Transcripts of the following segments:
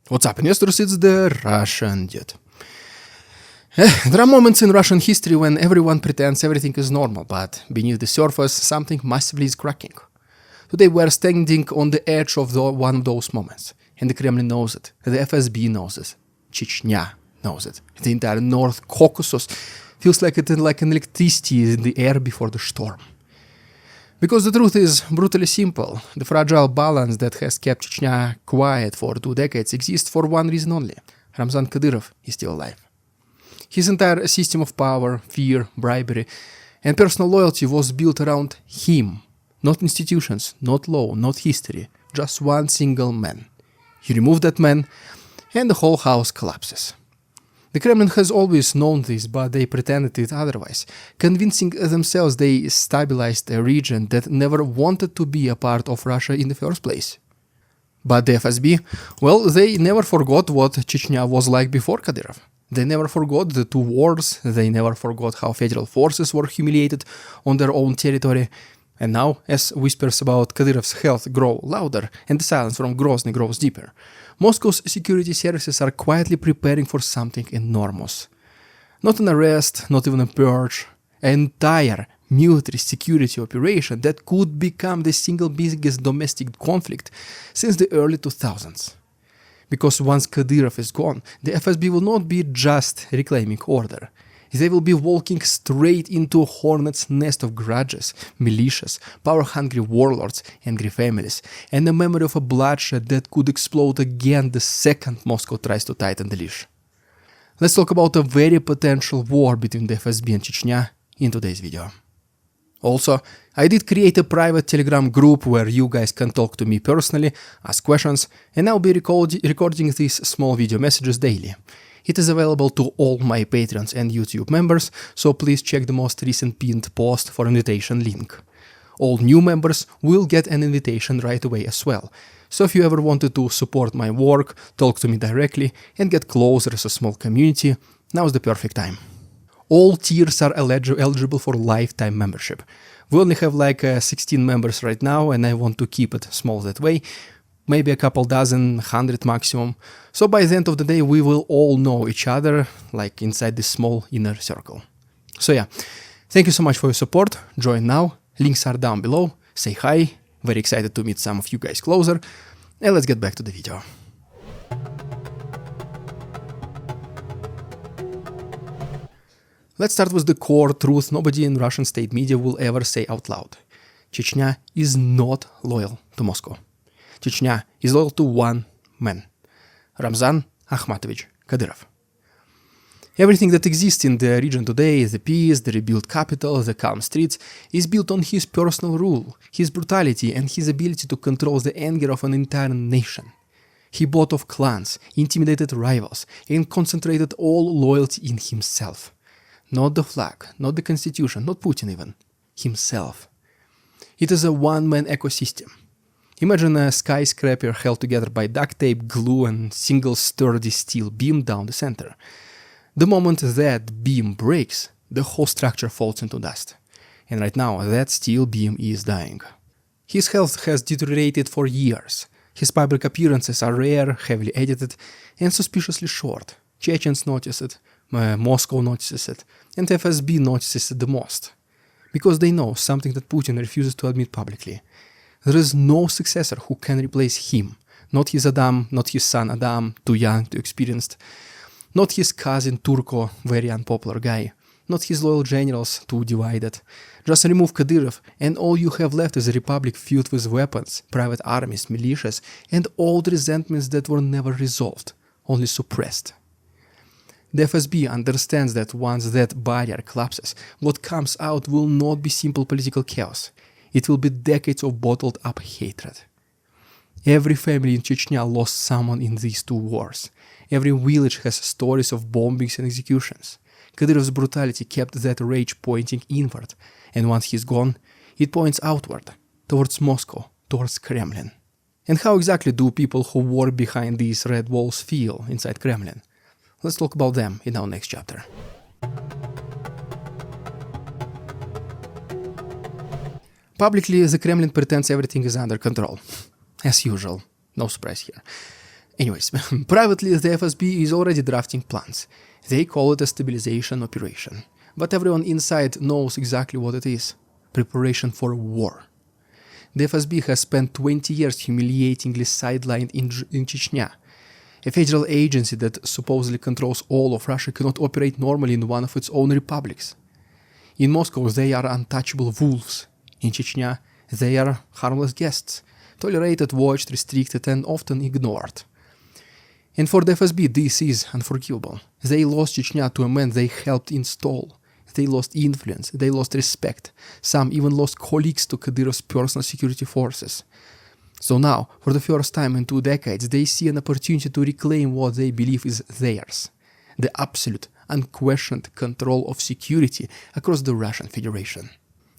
What's up, investors? It's the Russian dude. There are moments in Russian history when everyone pretends everything is normal, but beneath the surface, something massively is cracking. Today we are standing on the edge of one of those moments, and the Kremlin knows it, the FSB knows it, Chechnya knows it, the entire North Caucasus feels like an electricity in the air before the storm. Because the truth is brutally simple, the fragile balance that has kept Chechnya quiet for 2 decades exists for one reason only: Ramzan Kadyrov is still alive. His entire system of power, fear, bribery, and personal loyalty was built around him. Not institutions, not law, not history, just one single man. You remove that man, and the whole house collapses. The Kremlin has always known this, but they pretended it otherwise, convincing themselves they stabilized a region that never wanted to be a part of Russia in the first place. But the FSB, well, they never forgot what Chechnya was like before Kadyrov. They never forgot the 2 wars, they never forgot how federal forces were humiliated on their own territory. And now, as whispers about Kadyrov's health grow louder and the silence from Grozny grows deeper, Moscow's security services are quietly preparing for something enormous. Not an arrest, not even a purge, an entire military security operation that could become the single biggest domestic conflict since the early 2000s. Because once Kadyrov is gone, the FSB will not be just reclaiming order. They will be walking straight into a hornet's nest of grudges, militias, power-hungry warlords, angry families, and the memory of a bloodshed that could explode again the second Moscow tries to tighten the leash. Let's talk about a very potential war between the FSB and Chechnya in today's video. Also, I did create a private Telegram group where you guys can talk to me personally, ask questions, and I'll be recording these small video messages daily. It is available to all my Patreons and YouTube members, so please check the most recent pinned post for invitation link. All new members will get an invitation right away as well, so if you ever wanted to support my work, talk to me directly, and get closer as a small community, now's the perfect time. All tiers are eligible for lifetime membership. We only have like 16 members right now, and I want to keep it small that way. Maybe a couple dozen, 100 maximum. So by the end of the day, we will all know each other, like inside this small inner circle. So yeah, thank you so much for your support. Join now. Links are down below. Say hi. Very excited to meet some of you guys closer. And let's get back to the video. Let's start with the core truth nobody in Russian state media will ever say out loud. Chechnya is not loyal to Moscow. Chechnya is loyal to one man, Ramzan Akhmatovich Kadyrov. Everything that exists in the region today, the peace, the rebuilt capital, the calm streets, is built on his personal rule, his brutality, and his ability to control the anger of an entire nation. He bought off clans, intimidated rivals, and concentrated all loyalty in himself. Not the flag, not the constitution, not Putin even. Himself. It is a one-man ecosystem. Imagine a skyscraper held together by duct tape, glue, and single sturdy steel beam down the center. The moment that beam breaks, the whole structure falls into dust. And right now, that steel beam is dying. His health has deteriorated for years. His public appearances are rare, heavily edited, and suspiciously short. Chechens notice it, Moscow notices it, and FSB notices it the most. Because they know something that Putin refuses to admit publicly. There is no successor who can replace him. Not his Adam, not his son Adam, too young, too experienced. Not his cousin Turko, very unpopular guy. Not his loyal generals, too divided. Just remove Kadyrov, and all you have left is a republic filled with weapons, private armies, militias, and all the resentments that were never resolved, only suppressed. The FSB understands that once that barrier collapses, what comes out will not be simple political chaos. It will be decades of bottled-up hatred. Every family in Chechnya lost someone in these 2 wars. Every village has stories of bombings and executions. Kadyrov's brutality kept that rage pointing inward, and once he's gone, it points outward, towards Moscow, towards Kremlin. And how exactly do people who work behind these red walls feel inside Kremlin? Let's talk about them in our next chapter. Publicly, the Kremlin pretends everything is under control. As usual, no surprise here. Anyways, privately the FSB is already drafting plans. They call it a stabilization operation. But everyone inside knows exactly what it is. Preparation for war. The FSB has spent 20 years humiliatingly sidelined in Chechnya. A federal agency that supposedly controls all of Russia cannot operate normally in one of its own republics. In Moscow, they are untouchable wolves. In Chechnya, they are harmless guests, tolerated, watched, restricted, and often ignored. And for the FSB, this is unforgivable. They lost Chechnya to a man they helped install. They lost influence, they lost respect. Some even lost colleagues to Kadyrov's personal security forces. So now, for the first time in 2 decades, they see an opportunity to reclaim what they believe is theirs. The absolute, unquestioned control of security across the Russian Federation.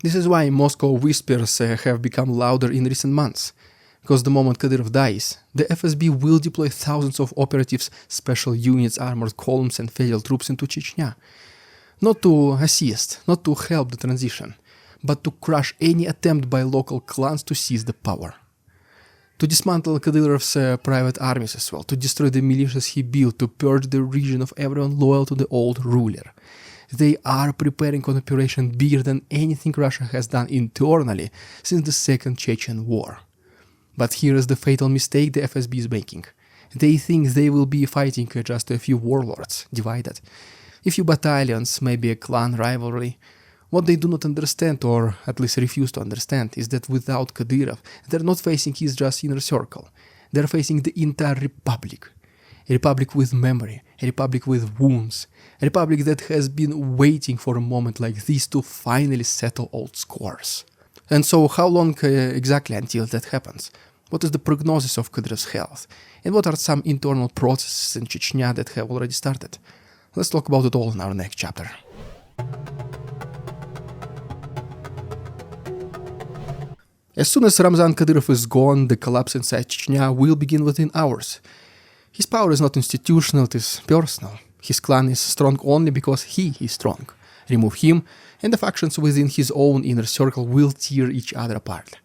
This is why Moscow whispers have become louder in recent months. Because the moment Kadyrov dies, the FSB will deploy thousands of operatives, special units, armored columns and federal troops into Chechnya. Not to assist, not to help the transition, but to crush any attempt by local clans to seize the power. To dismantle Kadyrov's private armies as well, to destroy the militias he built, to purge the region of everyone loyal to the old ruler. They are preparing an operation bigger than anything Russia has done internally since the Second Chechen War. But here is the fatal mistake the FSB is making. They think they will be fighting just a few warlords, divided. A few battalions, maybe a clan rivalry. What they do not understand, or at least refuse to understand, is that without Kadyrov, they're not facing his just inner circle. They're facing the entire republic. A republic with memory, a republic with wounds, a republic that has been waiting for a moment like this to finally settle old scores. And so how long exactly until that happens? What is the prognosis of Kadyrov's health? And what are some internal processes in Chechnya that have already started? Let's talk about it all in our next chapter. As soon as Ramzan Kadyrov is gone, the collapse inside Chechnya will begin within hours. His power is not institutional, it is personal. His clan is strong only because he is strong. Remove him, and the factions within his own inner circle will tear each other apart.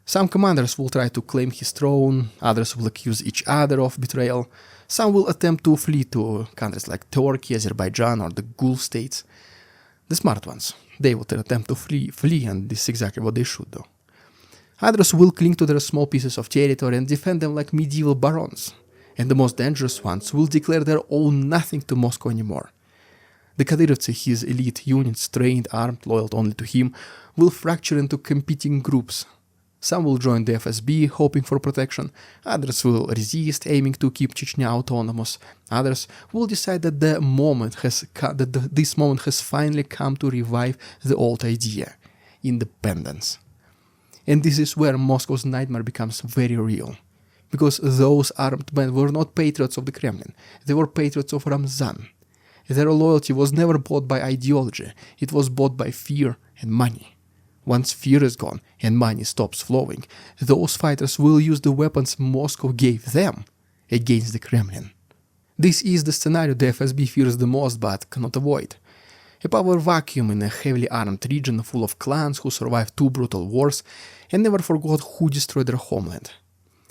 Some commanders will try to claim his throne, others will accuse each other of betrayal, some will attempt to flee to countries like Turkey, Azerbaijan or the Gulf states. The smart ones, they will attempt to flee, and this is exactly what they should do. Others will cling to their small pieces of territory and defend them like medieval barons. And the most dangerous ones will declare they owe nothing to Moscow anymore. The Kadyrovцы, his elite units, trained, armed, loyal only to him, will fracture into competing groups. Some will join the FSB, hoping for protection. Others will resist, aiming to keep Chechnya autonomous. Others will decide that this moment has finally come to revive the old idea: independence. And this is where Moscow's nightmare becomes very real. Because those armed men were not patriots of the Kremlin, they were patriots of Ramzan. Their loyalty was never bought by ideology, it was bought by fear and money. Once fear is gone and money stops flowing, those fighters will use the weapons Moscow gave them against the Kremlin. This is the scenario the FSB fears the most but cannot avoid. A power vacuum in a heavily armed region full of clans who survived 2 brutal wars and never forgot who destroyed their homeland.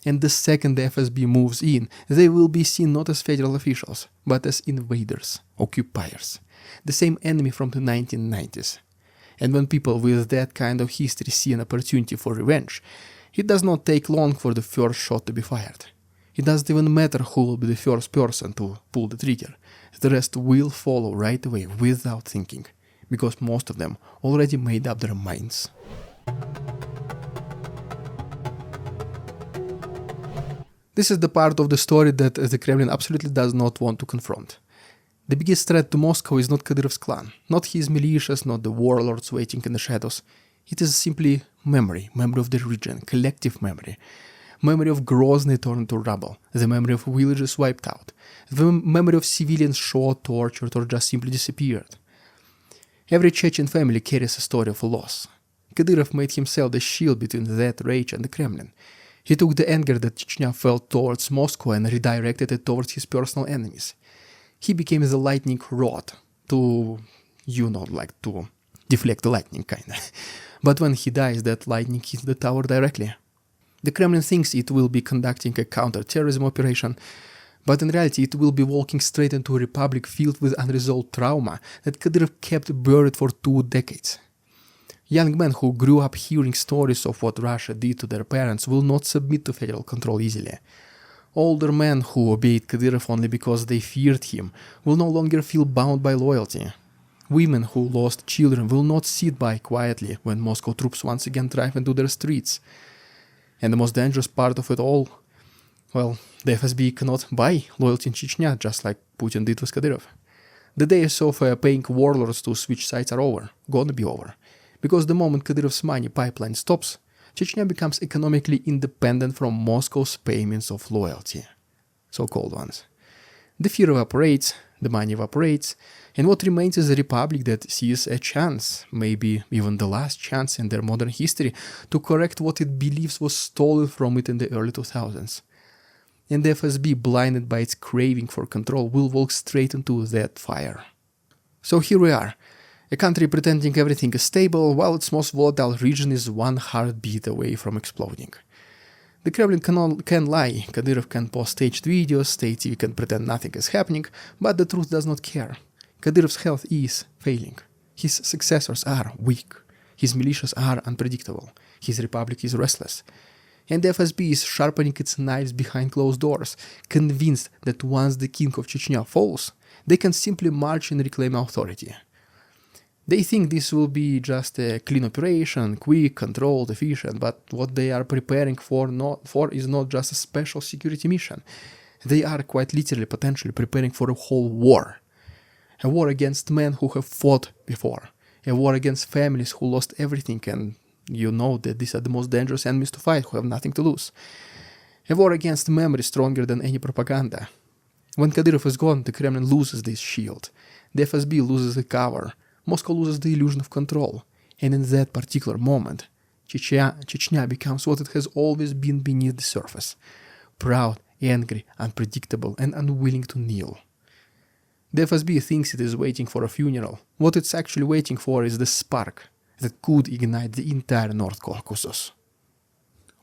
And the second the FSB moves in, they will be seen not as federal officials, but as invaders, occupiers, the same enemy from the 1990s. And when people with that kind of history see an opportunity for revenge, it does not take long for the first shot to be fired. It doesn't even matter who will be the first person to pull the trigger. The rest will follow right away without thinking, because most of them already made up their minds. This is the part of the story that the Kremlin absolutely does not want to confront. The biggest threat to Moscow is not Kadyrov's clan, not his militias, not the warlords waiting in the shadows. It is simply memory of the region, collective memory. Memory of Grozny turned to rubble, the memory of villages wiped out, the memory of civilians shot, tortured, or just simply disappeared. Every Chechen family carries a story of loss. Kadyrov made himself the shield between that rage and the Kremlin. He took the anger that Chechnya felt towards Moscow and redirected it towards his personal enemies. He became the lightning rod to deflect the lightning, kinda. But when he dies, that lightning hits the tower directly. The Kremlin thinks it will be conducting a counter-terrorism operation, but in reality it will be walking straight into a republic filled with unresolved trauma that Kadyrov kept buried for 2 decades. Young men who grew up hearing stories of what Russia did to their parents will not submit to federal control easily. Older men who obeyed Kadyrov only because they feared him will no longer feel bound by loyalty. Women who lost children will not sit by quietly when Moscow troops once again drive into their streets. And the most dangerous part of it all, well, the FSB cannot buy loyalty in Chechnya just like Putin did with Kadyrov. The days of paying warlords to switch sides are over, gonna be over. Because the moment Kadyrov's money pipeline stops, Chechnya becomes economically independent from Moscow's payments of loyalty, so-called ones. The fear evaporates, the money evaporates, and what remains is a republic that sees a chance, maybe even the last chance in their modern history, to correct what it believes was stolen from it in the early 2000s. And the FSB, blinded by its craving for control, will walk straight into that fire. So here we are, a country pretending everything is stable, while its most volatile region is 1 heartbeat away from exploding. The Kremlin can lie, Kadyrov can post staged videos, state TV can pretend nothing is happening, but the truth does not care. Kadyrov's health is failing. His successors are weak. His militias are unpredictable. His republic is restless. And the FSB is sharpening its knives behind closed doors, convinced that once the king of Chechnya falls, they can simply march and reclaim authority. They think this will be just a clean operation, quick, controlled, efficient, but what they are preparing for is not just a special security mission. They are quite literally, potentially preparing for a whole war. A war against men who have fought before. A war against families who lost everything, and you know that these are the most dangerous enemies to fight, who have nothing to lose. A war against memory stronger than any propaganda. When Kadyrov is gone, the Kremlin loses this shield. The FSB loses the cover. Moscow loses the illusion of control, and in that particular moment, Chechnya becomes what it has always been beneath the surface: proud, angry, unpredictable, and unwilling to kneel. The FSB thinks it is waiting for a funeral. What it's actually waiting for is the spark that could ignite the entire North Caucasus.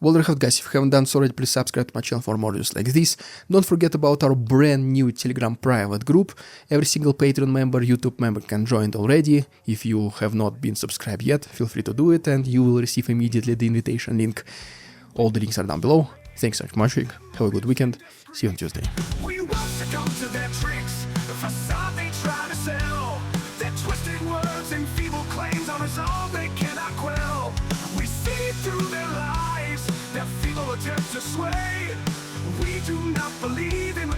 Well, there you have it, guys. If you haven't done so already, please subscribe to my channel for more videos like this. Don't forget about our brand new Telegram private group. Every single Patreon member, YouTube member can join already. If you have not been subscribed yet, feel free to do it and you will receive immediately the invitation link. All the links are down below. Thanks so much for watching. Have a good weekend. See you on Tuesday. We won't succumb to their tricks, the facade they try to sell. Their twisted words and feeble claims on us all they cannot quell. We see through their lies, their feeble attempts to sway. We do not believe in